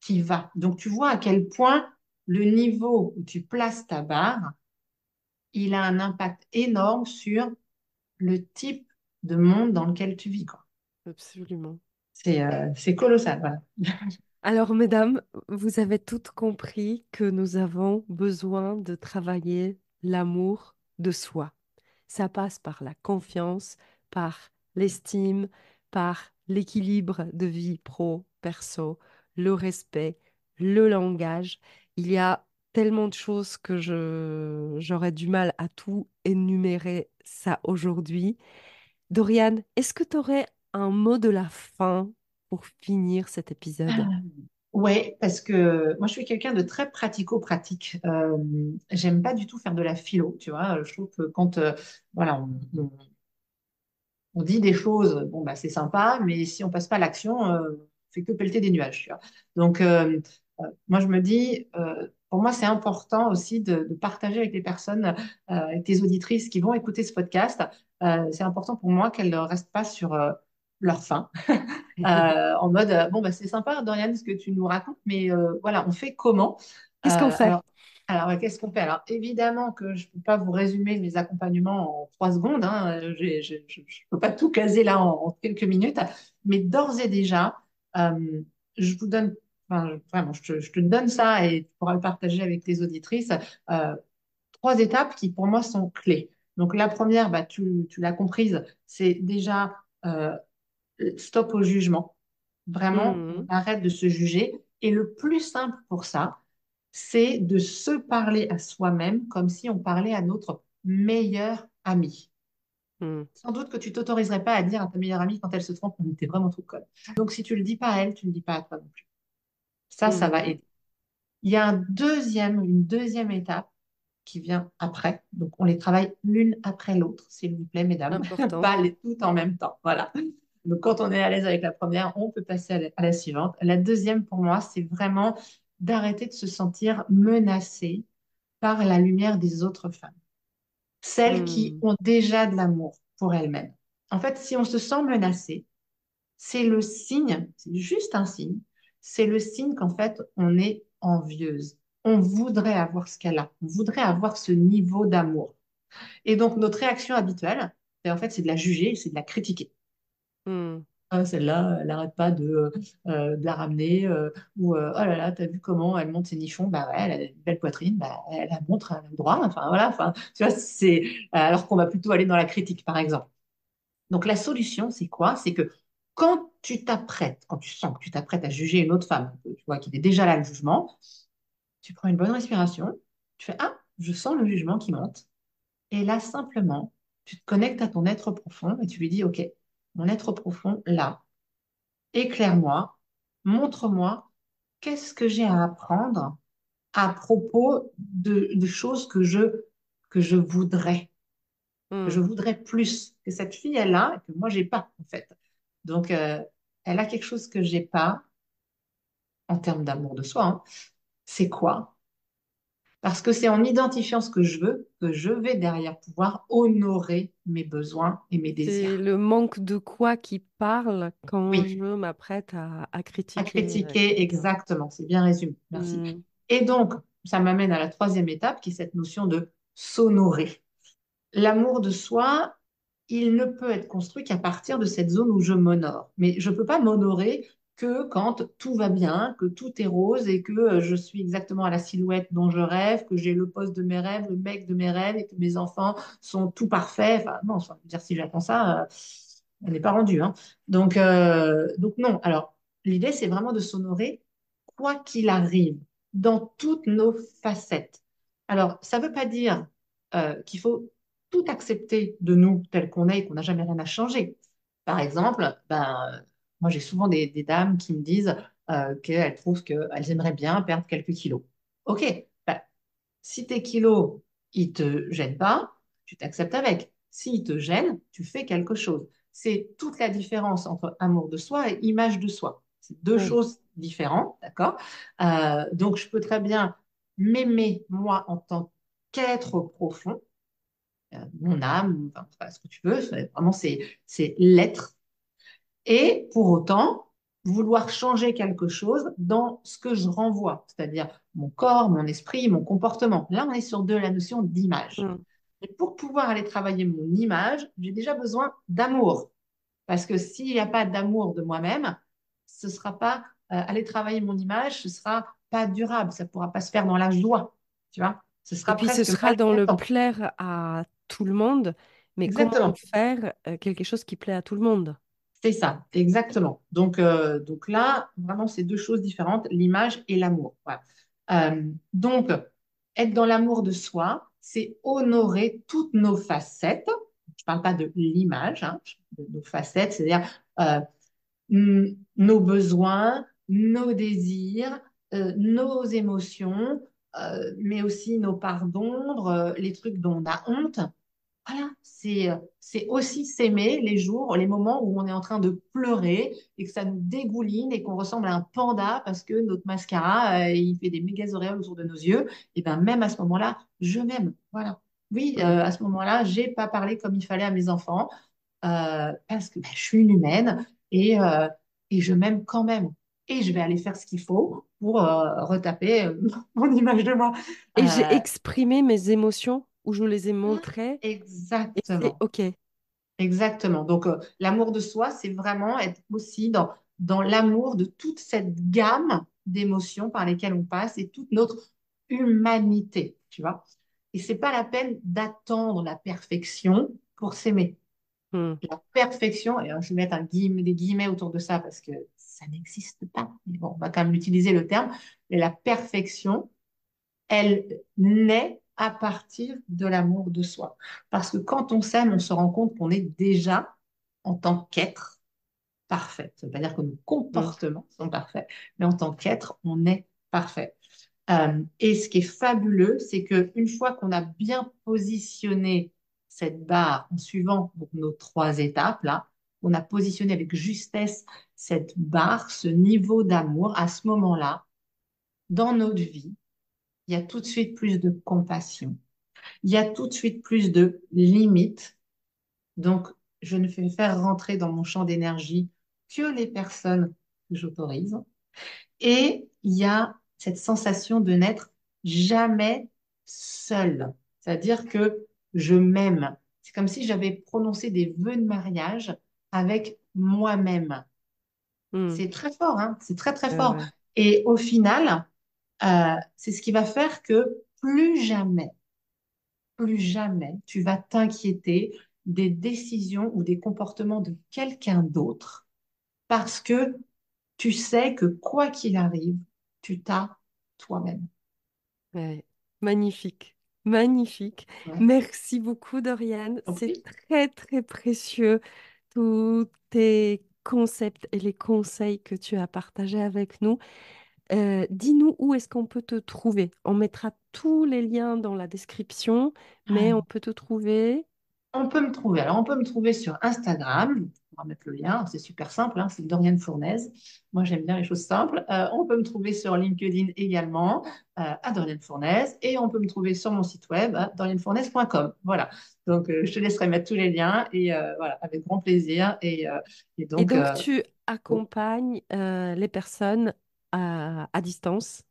tu y vas. Donc, tu vois à quel point le niveau où tu places ta barre, il a un impact énorme sur le type de monde dans lequel tu vis, quoi. Absolument. C'est colossal, voilà. Alors, mesdames, vous avez toutes compris que nous avons besoin de travailler l'amour de soi. Ça passe par la confiance, par l'estime, par l'équilibre de vie pro-perso, le respect, le langage. Il y a tellement de choses que j'aurais du mal à tout énumérer ça aujourd'hui. Dorian, est-ce que tu aurais un mot de la fin pour finir cet épisode? Ouais, parce que moi, je suis quelqu'un de très pratico-pratique. J'aime pas du tout faire de la philo, tu vois. Je trouve que quand voilà, on dit des choses, bon, bah, c'est sympa, mais si on passe pas à l'action, on fait que pelleter des nuages, tu vois. Donc, moi, je me dis, pour moi, c'est important aussi de partager avec les personnes, avec tes auditrices qui vont écouter ce podcast. C'est important pour moi qu'elles ne restent pas sur leur faim, en mode, bon, bah, c'est sympa, Dorian, ce que tu nous racontes, mais voilà, on fait comment? Qu'est-ce qu'on fait? Alors, qu'est-ce qu'on fait? Alors, évidemment que je ne peux pas vous résumer mes accompagnements en 3 secondes, hein. Je ne peux pas tout caser là en quelques minutes, mais d'ores et déjà, euh, je vous donne, enfin, vraiment, je te donne ça et tu pourras le partager avec tes auditrices. euh, 3 étapes qui, pour moi, sont clés. Donc, la première, bah, tu l'as comprise, c'est déjà stop au jugement. Vraiment, on Mhm, arrête de se juger. Et le plus simple pour ça, c'est de se parler à soi-même comme si on parlait à notre meilleur ami. mhm, Sans doute que tu t'autoriserais pas à dire à ta meilleure amie quand elle se trompe, on était vraiment trop conne. Donc, si tu le dis pas à elle, tu ne le dis pas à toi non plus. Ça va mhm. aider. Il y a une deuxième étape qui vient après. Donc, on les travaille l'une après l'autre, s'il vous plaît, mesdames, Important. pas les toutes en même temps. Voilà. Donc, quand on est à l'aise avec la première, on peut passer à la suivante. La deuxième, pour moi, c'est vraiment d'arrêter de se sentir menacé par la lumière des autres femmes, celles qui Hmm. ont déjà de l'amour pour elles-mêmes. En fait, si on se sent menacé, c'est le signe, c'est juste un signe, c'est le signe qu'en fait, on est envieuse. On voudrait avoir ce qu'elle a, on voudrait avoir ce niveau d'amour. Et donc, notre réaction habituelle, c'est en fait, c'est de la juger, c'est de la critiquer. Hmm. Ah, celle-là, elle n'arrête pas de la ramener, ou oh là là, t'as vu comment elle monte ses nichons, bah ouais, elle a une belle poitrine, bah, elle la montre à même droit, enfin voilà, enfin, tu vois, c'est alors qu'on va plutôt aller dans la critique, par exemple. Donc la solution, c'est quoi? C'est que quand tu t'apprêtes, quand tu sens que tu t'apprêtes à juger une autre femme, tu vois qu'il est déjà là le jugement, tu prends une bonne respiration, tu fais, ah, je sens le jugement qui monte. Et là, simplement, tu te connectes à ton être profond et tu lui dis, OK, mon être profond, là, éclaire-moi, montre-moi qu'est-ce que j'ai à apprendre à propos de choses que je voudrais, que je Hmm. voudrais plus, que cette fille, elle a, et que moi, j'ai pas, en fait. Donc, elle a quelque chose que j'ai pas en termes d'amour de soi, hein. C'est quoi? Parce que c'est en identifiant ce que je veux que je vais derrière pouvoir honorer mes besoins et mes C'est désirs. le manque de quoi qui parle quand Oui, je m'apprête à à critiquer critiquer, quelqu'un. exactement, c'est bien résumé, merci. Hmm. Et donc, ça m'amène à la troisième étape, qui est cette notion de s'honorer. L'amour de soi, il ne peut être construit qu'à partir de cette zone où je m'honore. Mais je ne peux pas m'honorer que quand tout va bien, que tout est rose et que je suis exactement à la silhouette dont je rêve, que j'ai le poste de mes rêves, le mec de mes rêves et que mes enfants sont tout parfaits. Enfin, non, ça veut dire si j'attends ça, elle n'est pas rendue, hein. Donc non. Alors, l'idée, c'est vraiment de s'honorer quoi qu'il arrive, dans toutes nos facettes. Alors, ça ne veut pas dire qu'il faut tout accepter de nous tel qu'on est et qu'on n'a jamais rien à changer. Par exemple, moi j'ai souvent des dames qui me disent qu'elles trouvent qu'elles aimeraient bien perdre quelques kilos. Ok, ben, si tes kilos, ils te gênent pas, tu t'acceptes avec. S'ils te gênent, tu fais quelque chose. C'est toute la différence entre amour de soi et image de soi. C'est deux Oui. choses différentes, d'accord? Donc je peux très bien m'aimer moi en tant qu'être profond, mon âme, enfin, ce que tu veux, vraiment c'est l'être. Et pour autant, vouloir changer quelque chose dans ce que je renvoie, c'est-à-dire mon corps, mon esprit, mon comportement. Là, on est sur de la notion d'image. Hmm. Et pour pouvoir aller travailler mon image, j'ai déjà besoin d'amour. Parce que s'il n'y a pas d'amour de moi-même, ce ne sera pas aller travailler mon image, ce ne sera pas durable, ça ne pourra pas se faire dans la joie, tu vois. Ce Et sera puis ce presque sera dans le maltraitant. plaire à tout le monde, mais comment Exactement. faire quelque chose qui plaît à tout le monde? C'est ça, exactement. Donc là, vraiment, c'est deux choses différentes, l'image et l'amour. Voilà. Donc, être dans l'amour de soi, c'est honorer toutes nos facettes. Je ne parle pas de l'image, hein, de nos facettes, c'est-à-dire euh, nos besoins, nos désirs, nos émotions, mais aussi nos parts d'ombre, les trucs dont on a honte. Voilà, c'est aussi s'aimer les jours, les moments où on est en train de pleurer et que ça nous dégouline et qu'on ressemble à un panda parce que notre mascara, il fait des méga auréoles autour de nos yeux. Et bien, même à ce moment-là, je m'aime. Voilà. Oui, Hmm. à ce moment-là, j'ai pas parlé comme il fallait à mes enfants parce que je suis une humaine et je m'aime quand même. Et je vais aller faire ce qu'il faut pour retaper mon image de moi. Et j'ai Euh, exprimé mes émotions où je les ai montrées et c'est exactement. OK. Exactement. Donc, l'amour de soi, c'est vraiment être aussi dans l'amour de toute cette gamme d'émotions par lesquelles on passe et toute notre humanité, tu vois. Et c'est pas la peine d'attendre la perfection pour s'aimer. Hmm. La perfection, et je vais mettre des guillemets autour de ça parce que ça n'existe pas. Mais bon, on va quand même utiliser le terme. Mais la perfection, elle naît à partir de l'amour de soi. Parce que quand on s'aime, on se rend compte qu'on est déjà, en tant qu'être, parfait. Ça ne veut pas dire que nos Hmm. comportements sont parfaits, mais en tant qu'être, on est parfait. Et ce qui est fabuleux, c'est qu'une fois qu'on a bien positionné cette barre en suivant donc, nos 3 étapes, là, on a positionné avec justesse cette barre, ce niveau d'amour, à ce moment-là, dans notre vie, il y a tout de suite plus de compassion. Il y a tout de suite plus de limites. Donc, je ne fais faire rentrer dans mon champ d'énergie que les personnes que j'autorise. Et il y a cette sensation de n'être jamais seule. C'est-à-dire que je m'aime. C'est comme si j'avais prononcé des vœux de mariage avec moi-même. Hmm. C'est très fort, hein? C'est très, très Ouais, fort. ouais. Et au final, c'est ce qui va faire que plus jamais, tu vas t'inquiéter des décisions ou des comportements de quelqu'un d'autre parce que tu sais que quoi qu'il arrive, tu t'as toi-même. Ouais. Magnifique, magnifique. Ouais. Merci beaucoup, Doriane. C'est Compris? très, très précieux, tous tes concepts et les conseils que tu as partagés avec nous. Dis-nous où est-ce qu'on peut te trouver. On mettra tous les liens dans la description, mais on peut te trouver. On peut me trouver. Alors, on peut me trouver sur Instagram. On va mettre le lien. C'est super simple, hein, c'est Doriane Fournaise. Moi, j'aime bien les choses simples. On peut me trouver sur LinkedIn également, à Doriane Fournaise. Et on peut me trouver sur mon site web, à dorianefournaise.com. Voilà. Donc, je te laisserai mettre tous les liens. Et voilà, avec grand plaisir. Et Et donc, donc, tu oh, accompagnes les personnes à distance.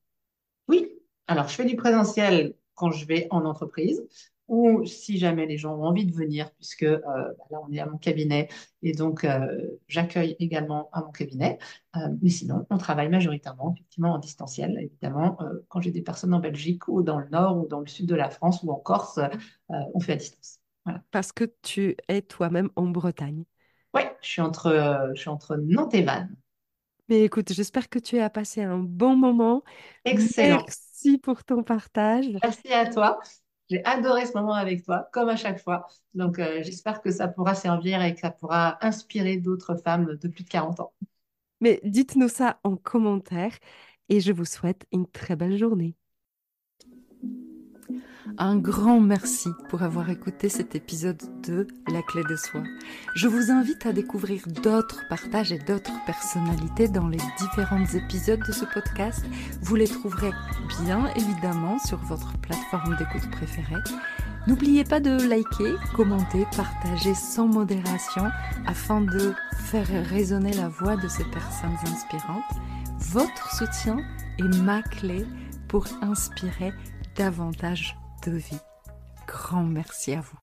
oui, alors je fais du présentiel quand je vais en entreprise ou si jamais les gens ont envie de venir, puisque là on est à mon cabinet et donc j'accueille également à mon cabinet. Mais sinon, on travaille majoritairement effectivement en distanciel, évidemment. Quand j'ai des personnes en Belgique ou dans le nord ou dans le sud de la France ou en Corse, on fait à distance. Voilà. Parce que tu es toi-même en Bretagne. Oui, je suis entre Nantes et Vannes. Mais écoute, j'espère que tu as passé un bon moment. Excellent. Merci pour ton partage. Merci à toi. J'ai adoré ce moment avec toi, comme à chaque fois. Donc, j'espère que ça pourra servir et que ça pourra inspirer d'autres femmes de plus de 40 ans. Mais dites-nous ça en commentaire et je vous souhaite une très belle journée. Un grand merci pour avoir écouté cet épisode de La Clé de Soi. Je vous invite à découvrir d'autres partages et d'autres personnalités dans les différents épisodes de ce podcast. Vous les trouverez bien évidemment sur votre plateforme d'écoute préférée. N'oubliez pas de liker, commenter, partager sans modération afin de faire résonner la voix de ces personnes inspirantes. Votre soutien est ma clé pour inspirer davantage de vie. Grand merci à vous.